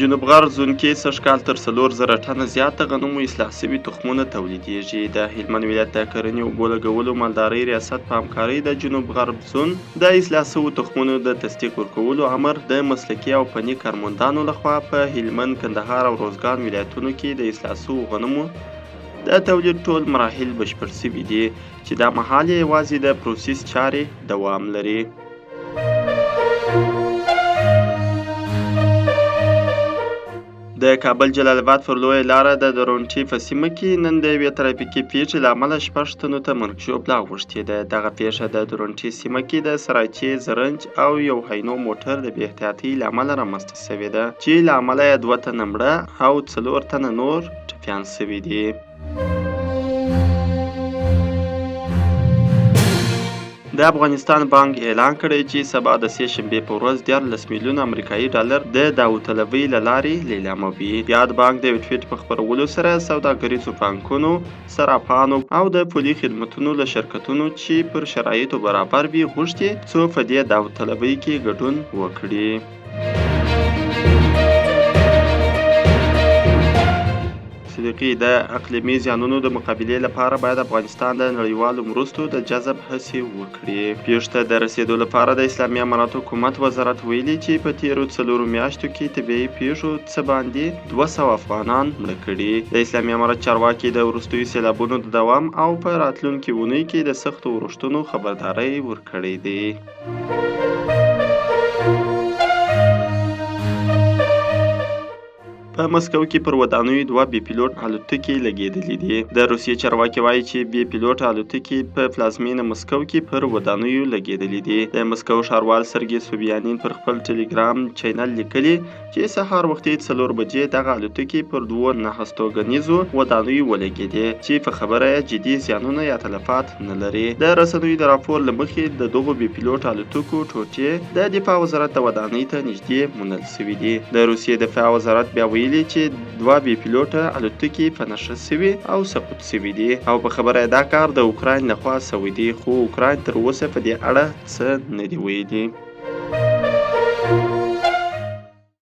جنوب غرب زون کې سږ کال تر 4000 ټنه زیات د غنمو اصلاح شوي تخمونه تولیدیږي. د هلمند ولایت د کرنې اوبو لګولو مالدارۍ ریاست په همکارۍ د جنوب غرب زون د اصلاح شوو تخمونو د تصدیق ورکولو امر د مسلکي او فني کارمندانو لخوا په هلمند، کندهار او روزګان ولایتونو کې د اصلاح شوو غنمو د تولید ټول مراحل بشپړ شوي دي چې دا مهال یوازې د پروسس چارې دوام لري. د کابل جلال آباد پر لویه لاره د درونټي په سیمه کې نن د یوې ترافیکي پیښې له امله 6 تنو ته مرګ ژوبله اوښتې ده. دغه پیښه د درونټي سیمه کې د سرایچې، زرنج او یو هینو موټر د بې احتیاطۍ له امله رامنځته شوې ده چې له امله یې 2 تنه مړه او 4 تنه نور ټپیان شوي دي. د افغانستان بانک اعلان کړی چې سبا د سې شنبې په ورځ 14 میلیون امریکایي ډالر د داوطلبۍ له لارې لیلاموي. یاد بانک د یو ټویټ په خپرولو سره سوداګریزو بانکونو، صرافانو او د پولي خدمتونو له شرکتونو چې پر شرایطو برابر وي غوښتي څو په دې داوطلبۍ کې ګډون وکړي. صدیقي د اقلیمي زیانونو د مقابلې لپاره باید افغانستان د نړیوالو مرستو د جذب هڅې وکړي. پیښو ته د رسیدو لپاره د اسلامي اماراتو حکومت وزارت ویلي چې په تیرو 4 میاشتو کې طبیعي پیښو څه باندې 200 افغانان مړه کړي. د اسلامي امارت چارواکي د وروستیو سیلابونو د دوام او په راتلونکي اونۍ کې د سختو اورښتونو خبرداری ورکړی دی. په مسکو کې پر ودانیو 2 بې پیلوټ الوتکې لګېدلې دي. د روسیې چارواکي وایي چې بې پیلوټ الوتکې په پلازمینه مسکو کې پر ودانیو لګېدلې دي. د مسکو ښاروال سرګي سوبیانین پر خپل ټلګرام چینل لیکلي چې سهار وختي 4 بجې دغه الوتکې پر 2 نهستوګنیزو ودانیو ولګېدې چې په خبره جدي زیانونه یا تلفات نه لري. د رسنیو د راپور له مخې د دغو بې پیلوټ الوتکو ټوټې د دفاع وزارت د ودانۍ ته نږدې موندل شوي دي. د روسیې دفاع وزارت بیا ویلي چې 2 بې پیلوټه الوتکې په نښه شوي او سقوط شوي دي او په خبره دا کار د اوکراین لخوا شوی دی، خو اوکراین تر اوسه په دې اړه څه نه دي ویلي.